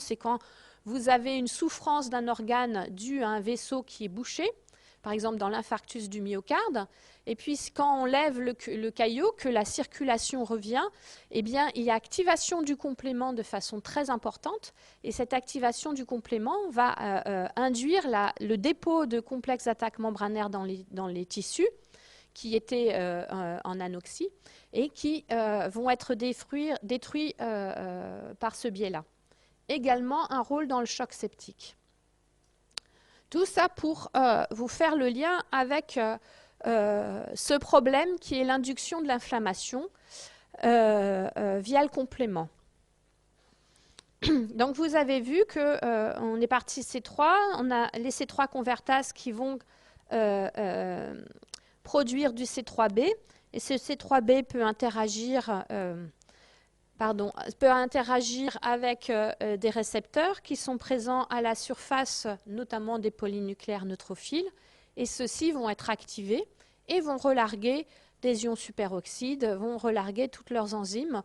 c'est quand vous avez une souffrance d'un organe due à un vaisseau qui est bouché, par exemple dans l'infarctus du myocarde. Et puis quand on lève le caillot, que la circulation revient, eh bien, il y a activation du complément de façon très importante. Et cette activation du complément va induire le dépôt de complexes d'attaque membranaire dans les tissus qui étaient en anoxie et qui vont être détruits par ce biais-là. Également un rôle dans le choc septique. Tout ça pour vous faire le lien avec ce problème qui est l'induction de l'inflammation via le complément. Donc vous avez vu qu'on est parti C3, on a les C3 convertases qui vont produire du C3b, et ce C3b peut interagir avec des récepteurs qui sont présents à la surface, notamment des polynucléaires neutrophiles, et ceux-ci vont être activés et vont relarguer des ions superoxydes, vont relarguer toutes leurs enzymes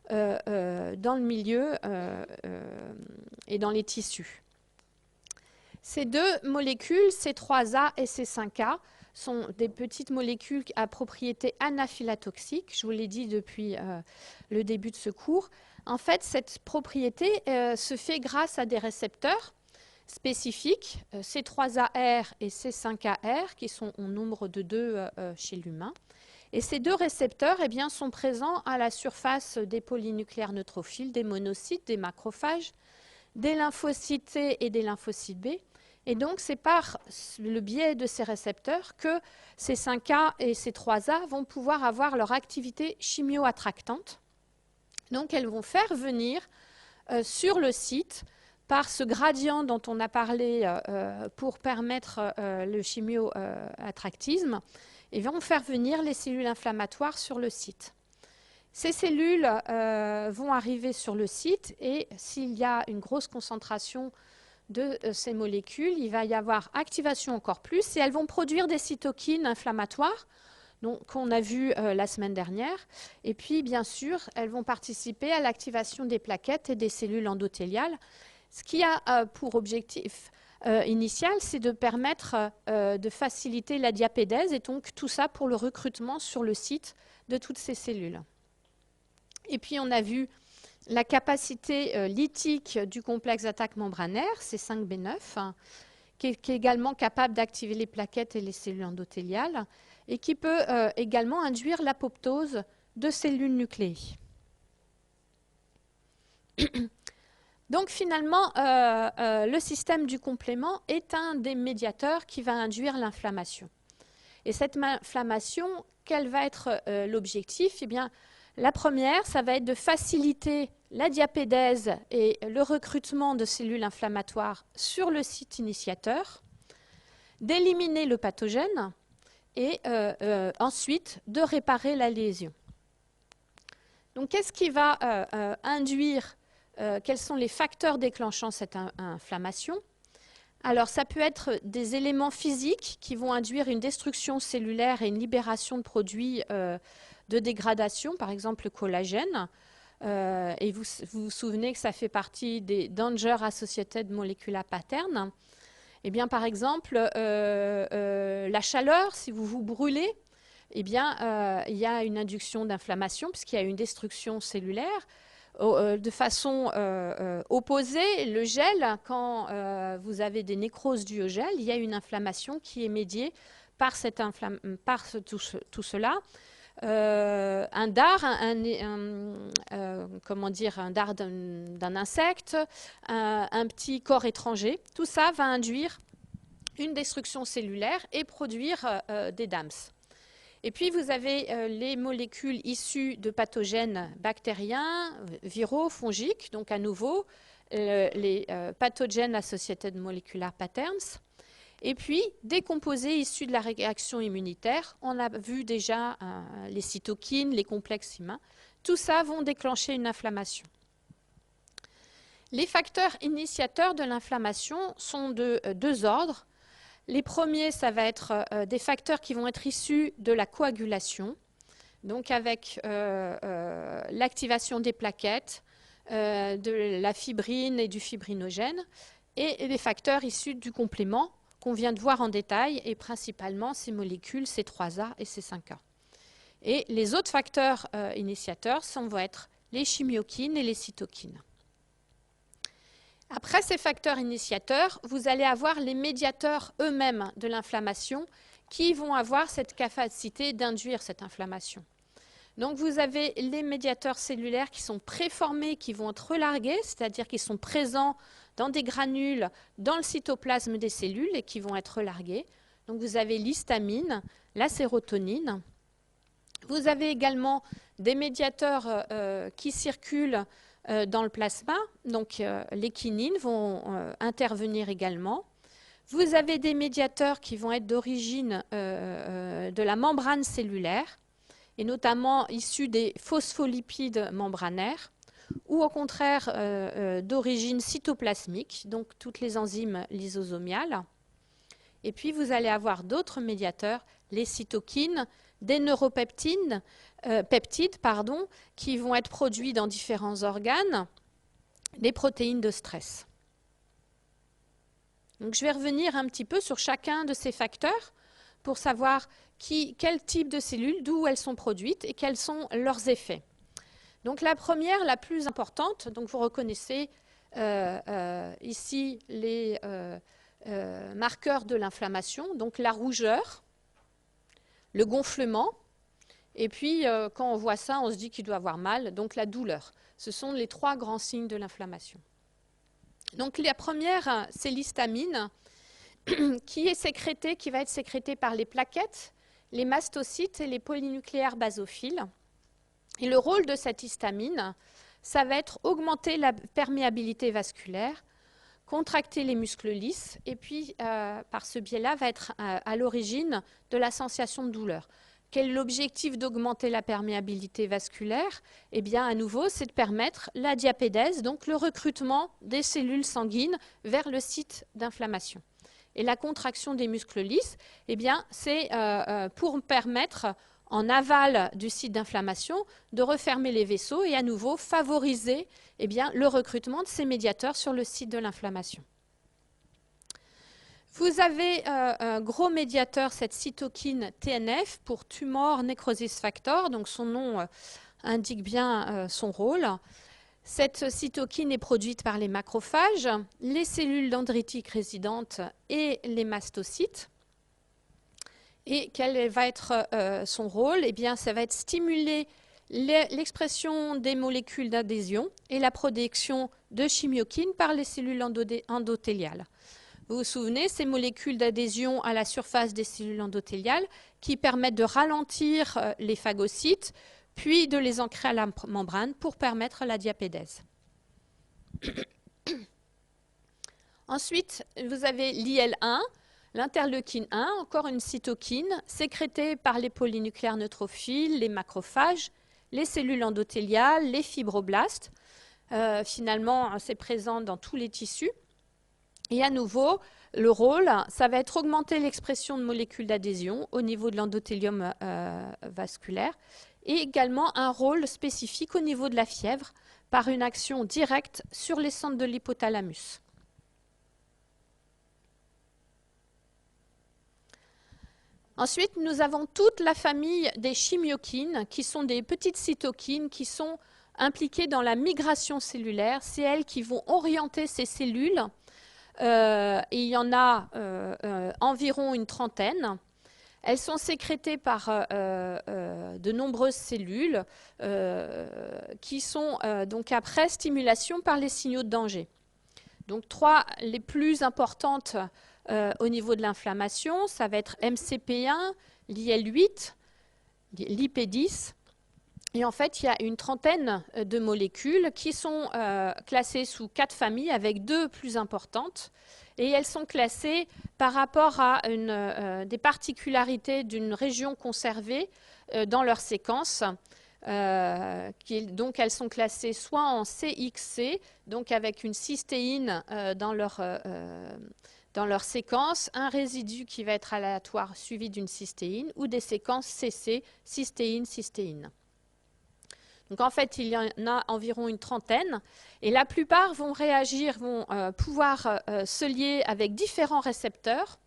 dans le milieu et dans les tissus. Ces deux molécules, C3A et C5A, sont des petites molécules à propriété anaphylatoxique. Je vous l'ai dit depuis le début de ce cours. En fait, cette propriété se fait grâce à des récepteurs spécifiques, C3AR et C5AR, qui sont au nombre de 2 chez l'humain. Et ces deux récepteurs sont présents à la surface des polynucléaires neutrophiles, des monocytes, des macrophages, des lymphocytes T et des lymphocytes B. Et donc, c'est par le biais de ces récepteurs que ces 5A et ces 3A vont pouvoir avoir leur activité chimio-attractante. Donc, elles vont faire venir sur le site, par ce gradient dont on a parlé pour permettre le chimio-attractisme, et vont faire venir les cellules inflammatoires sur le site. Ces cellules vont arriver sur le site et s'il y a une grosse concentration de ces molécules, il va y avoir activation encore plus et elles vont produire des cytokines inflammatoires qu'on a vu la semaine dernière. Et puis, bien sûr, elles vont participer à l'activation des plaquettes et des cellules endothéliales. Ce qui a pour objectif initial, c'est de permettre de faciliter la diapédèse et donc tout ça pour le recrutement sur le site de toutes ces cellules. Et puis, on a vu la capacité lytique du complexe d'attaque membranaire, C5b9, qui est également capable d'activer les plaquettes et les cellules endothéliales et qui peut également induire l'apoptose de cellules nucléées. Donc finalement, le système du complément est un des médiateurs qui va induire l'inflammation. Et cette inflammation, quel va être l'objectif ? Eh bien, la première, ça va être de faciliter la diapédèse et le recrutement de cellules inflammatoires sur le site initiateur, d'éliminer le pathogène et ensuite de réparer la lésion. Donc, qu'est-ce qui va induire, quels sont les facteurs déclenchant cette inflammation ? Alors, ça peut être des éléments physiques qui vont induire une destruction cellulaire et une libération de produits de dégradation, par exemple le collagène. Et vous vous souvenez que ça fait partie des Danger Associated Molecular Patterns. Eh bien, par exemple, la chaleur, si vous vous brûlez, eh bien, il y a une induction d'inflammation puisqu'il y a une destruction cellulaire. De façon opposée, le gel, quand vous avez des nécroses dues au gel, il y a une inflammation qui est médiée par, tout cela. Un dard, comment dire, un dard d'un insecte, un petit corps étranger, tout ça va induire une destruction cellulaire et produire des DAMS. Et puis, vous avez les molécules issues de pathogènes bactériens, viraux, fongiques, donc à nouveau, les pathogènes associated molecular patterns. Et puis, des composés issus de la réaction immunitaire. On a vu déjà les cytokines, les complexes humains. Tout ça vont déclencher une inflammation. Les facteurs initiateurs de l'inflammation sont de 2 ordres. Les premiers, ça va être des facteurs qui vont être issus de la coagulation, donc avec l'activation des plaquettes, de la fibrine et du fibrinogène, et les facteurs issus du complément qu'on vient de voir en détail, et principalement ces molécules C3A et C5A. Et les autres facteurs initiateurs vont être les chimiokines et les cytokines. Après ces facteurs initiateurs, vous allez avoir les médiateurs eux-mêmes de l'inflammation qui vont avoir cette capacité d'induire cette inflammation. Donc vous avez les médiateurs cellulaires qui sont préformés, qui vont être relargués, c'est-à-dire qui sont présents dans des granules dans le cytoplasme des cellules et qui vont être relargués. Donc vous avez l'histamine, la sérotonine. Vous avez également des médiateurs qui circulent dans le plasma, donc les kinines vont intervenir également. Vous avez des médiateurs qui vont être d'origine de la membrane cellulaire, et notamment issus des phospholipides membranaires, ou au contraire d'origine cytoplasmique, donc toutes les enzymes lysosomiales. Et puis vous allez avoir d'autres médiateurs, les cytokines, des neuropeptides, qui vont être produits dans différents organes, des protéines de stress. Donc, je vais revenir un petit peu sur chacun de ces facteurs pour savoir quel type de cellules, d'où elles sont produites et quels sont leurs effets. Donc la première, la plus importante, donc vous reconnaissez ici les marqueurs de l'inflammation, donc la rougeur, le gonflement, et puis quand on voit ça, on se dit qu'il doit avoir mal, donc la douleur. Ce sont les trois grands signes de l'inflammation. Donc la première, c'est l'histamine, qui va être sécrétée par les plaquettes, les mastocytes et les polynucléaires basophiles. Et le rôle de cette histamine, ça va être augmenter la perméabilité vasculaire, contracter les muscles lisses, et puis par ce biais-là, va être à l'origine de la sensation de douleur. Quel est l'objectif d'augmenter la perméabilité vasculaire? Eh bien, à nouveau, c'est de permettre la diapédèse, donc le recrutement des cellules sanguines vers le site d'inflammation. Et la contraction des muscles lisses, eh bien, c'est pour permettre, en aval du site d'inflammation, de refermer les vaisseaux et à nouveau favoriser eh bien, le recrutement de ces médiateurs sur le site de l'inflammation. Vous avez un gros médiateur, cette cytokine TNF, pour Tumor Necrosis Factor, donc son nom indique bien son rôle. Cette cytokine est produite par les macrophages, les cellules dendritiques résidentes et les mastocytes. Et quel va être son rôle? Eh bien, ça va être stimuler l'expression des molécules d'adhésion et la production de chimiokines par les cellules endothéliales. Vous vous souvenez, ces molécules d'adhésion à la surface des cellules endothéliales qui permettent de ralentir les phagocytes, puis de les ancrer à la membrane pour permettre la diapédèse. Ensuite, vous avez l'IL-1, l'interleukine 1, encore une cytokine, sécrétée par les polynucléaires neutrophiles, les macrophages, les cellules endothéliales, les fibroblastes. Finalement, c'est présent dans tous les tissus. Et à nouveau, le rôle, ça va être augmenter l'expression de molécules d'adhésion au niveau de l'endothélium vasculaire et également un rôle spécifique au niveau de la fièvre par une action directe sur les centres de l'hypothalamus. Ensuite, nous avons toute la famille des chimiokines qui sont des petites cytokines qui sont impliquées dans la migration cellulaire. C'est elles qui vont orienter ces cellules. Et il y en a environ une trentaine. Elles sont sécrétées par de nombreuses cellules qui sont donc après stimulation par les signaux de danger. Donc trois les plus importantes au niveau de l'inflammation, ça va être MCP1, l'IL-8, l'IP10. Et en fait, il y a une trentaine de molécules qui sont classées sous 4 familles avec 2 plus importantes. Et elles sont classées par rapport à des particularités d'une région conservée dans leur séquence. Donc elles sont classées soit en CXC, donc avec une cystéine dans leur séquence, un résidu qui va être aléatoire suivi d'une cystéine, ou des séquences CC, cystéine, cystéine. Donc en fait, il y en a environ une trentaine. Et la plupart vont réagir, vont pouvoir se lier avec différents récepteurs.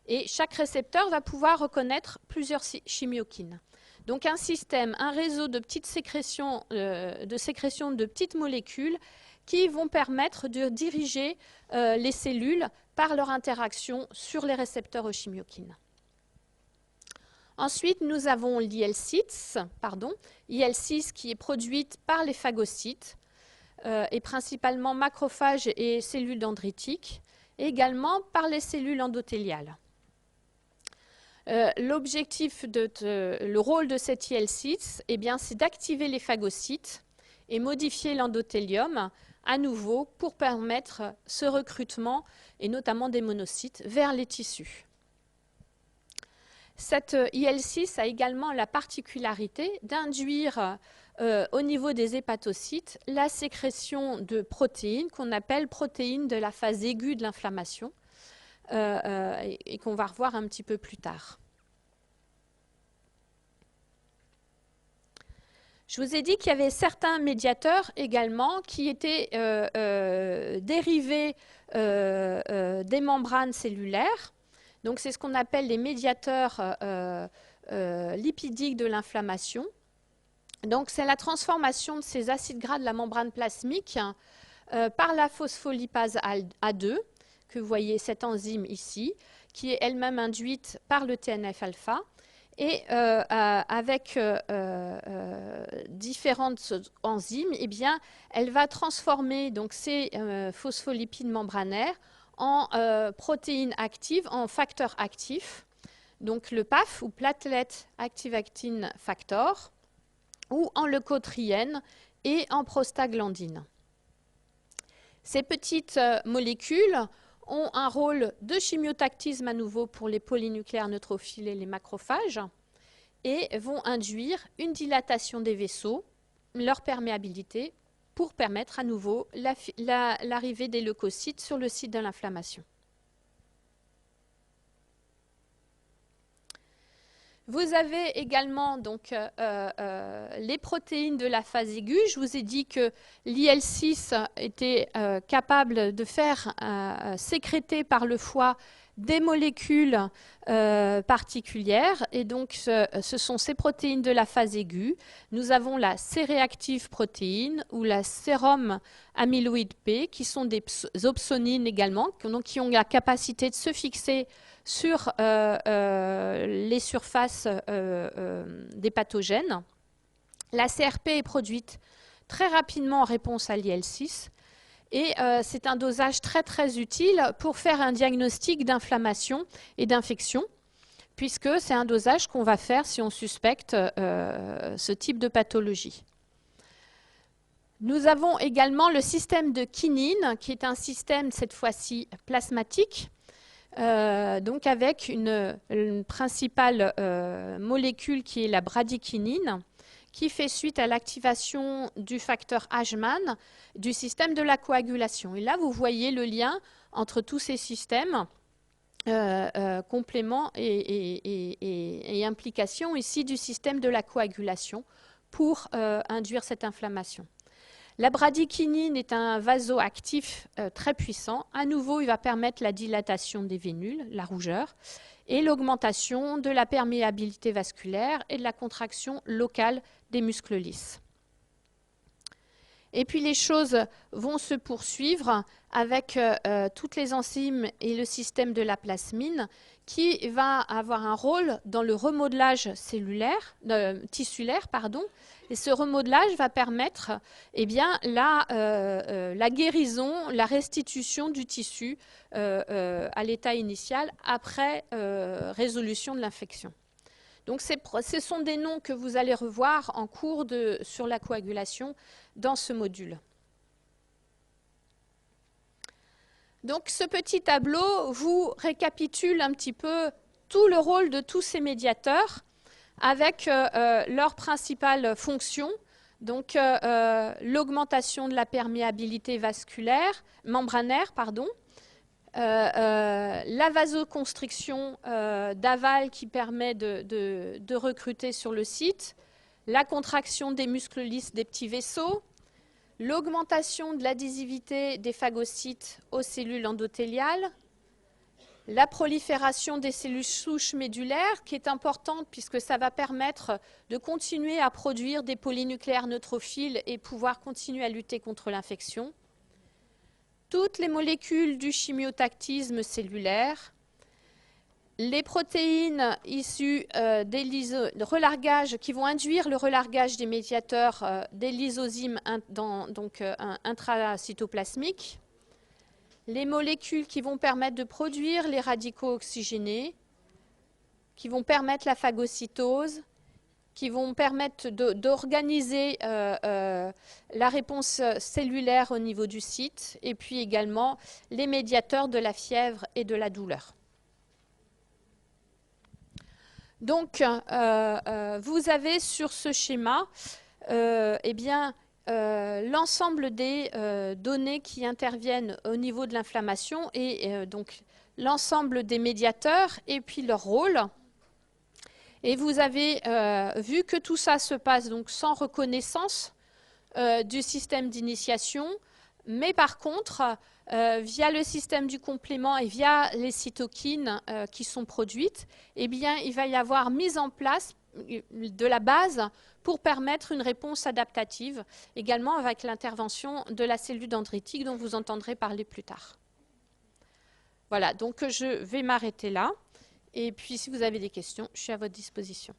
Et chaque récepteur va pouvoir reconnaître plusieurs chimiokines. Donc un système, un réseau de petites sécrétions, de petites molécules qui vont permettre de diriger les cellules par leur interaction sur les récepteurs aux chimiokines. Ensuite, nous avons l'IL6, IL6 qui est produite par les phagocytes, et principalement macrophages et cellules dendritiques, et également par les cellules endothéliales. Le rôle de cet IL6, c'est d'activer les phagocytes et modifier l'endothélium à nouveau pour permettre ce recrutement, et notamment des monocytes, vers les tissus. Cette IL6 a également la particularité d'induire au niveau des hépatocytes la sécrétion de protéines qu'on appelle protéines de la phase aiguë de l'inflammation et qu'on va revoir un petit peu plus tard. Je vous ai dit qu'il y avait certains médiateurs également qui étaient dérivés des membranes cellulaires. Donc c'est ce qu'on appelle les médiateurs lipidiques de l'inflammation. Donc c'est la transformation de ces acides gras de la membrane plasmique par la phospholipase A2, que vous voyez cette enzyme ici, qui est elle-même induite par le TNF-alpha. Et avec différentes enzymes, elle va transformer donc, ces phospholipides membranaires en protéines actives, en facteurs actifs, donc le PAF ou Platelet Active-Actin Factor, ou en leucotriène et en prostaglandine. Ces petites molécules ont un rôle de chimiotactisme à nouveau pour les polynucléaires neutrophiles et les macrophages et vont induire une dilatation des vaisseaux, leur perméabilité, pour permettre à nouveau l'arrivée des leucocytes sur le site de l'inflammation. Vous avez également donc, les protéines de la phase aiguë. Je vous ai dit que l'IL6 était capable de faire sécréter par le foie des molécules particulières. Et donc, ce sont ces protéines de la phase aiguë. Nous avons la C-réactive protéine ou la sérum amyloïde P, qui sont des opsonines également, donc, qui ont la capacité de se fixer sur les surfaces des pathogènes. La CRP est produite très rapidement en réponse à l'IL6 et c'est un dosage très très utile pour faire un diagnostic d'inflammation et d'infection, puisque c'est un dosage qu'on va faire si on suspecte ce type de pathologie. Nous avons également le système de kinine, qui est un système cette fois-ci plasmatique, donc avec une principale molécule qui est la bradykinine, qui fait suite à l'activation du facteur Hman du système de la coagulation. Et là, vous voyez le lien entre tous ces systèmes, complément et implication ici du système de la coagulation pour induire cette inflammation. La bradykinine est un vasoactif très puissant. À nouveau, il va permettre la dilatation des vénules, la rougeur, et l'augmentation de la perméabilité vasculaire et de la contraction locale des muscles lisses. Et puis les choses vont se poursuivre avec toutes les enzymes et le système de la plasmine qui va avoir un rôle dans le remodelage tissulaire. Et ce remodelage va permettre la guérison, la restitution du tissu à l'état initial après résolution de l'infection. Donc ce sont des noms que vous allez revoir en cours sur la coagulation dans ce module. Donc ce petit tableau vous récapitule un petit peu tout le rôle de tous ces médiateurs avec leurs principales fonctions. Donc l'augmentation de la perméabilité membranaire, la vasoconstriction d'aval qui permet de recruter sur le site, la contraction des muscles lisses des petits vaisseaux, l'augmentation de l'adhésivité des phagocytes aux cellules endothéliales, la prolifération des cellules souches médulaires, qui est importante puisque ça va permettre de continuer à produire des polynucléaires neutrophiles et pouvoir continuer à lutter contre l'infection. Toutes les molécules du chimiotactisme cellulaire, les protéines issues des relargages qui vont induire le relargage des médiateurs des lysozymes intracytoplasmiques, les molécules qui vont permettre de produire les radicaux oxygénés, qui vont permettre la phagocytose, qui vont permettre d'organiser la réponse cellulaire au niveau du site, et puis également les médiateurs de la fièvre et de la douleur. Donc, vous avez sur ce schéma l'ensemble des données qui interviennent au niveau de l'inflammation et donc l'ensemble des médiateurs et puis leur rôle. Et vous avez vu que tout ça se passe donc sans reconnaissance du système d'initiation, mais par contre, via le système du complément et via les cytokines qui sont produites, eh bien, il va y avoir mise en place de la base pour permettre une réponse adaptative, également avec l'intervention de la cellule dendritique dont vous entendrez parler plus tard. Voilà, donc je vais m'arrêter là. Et puis, si vous avez des questions, je suis à votre disposition.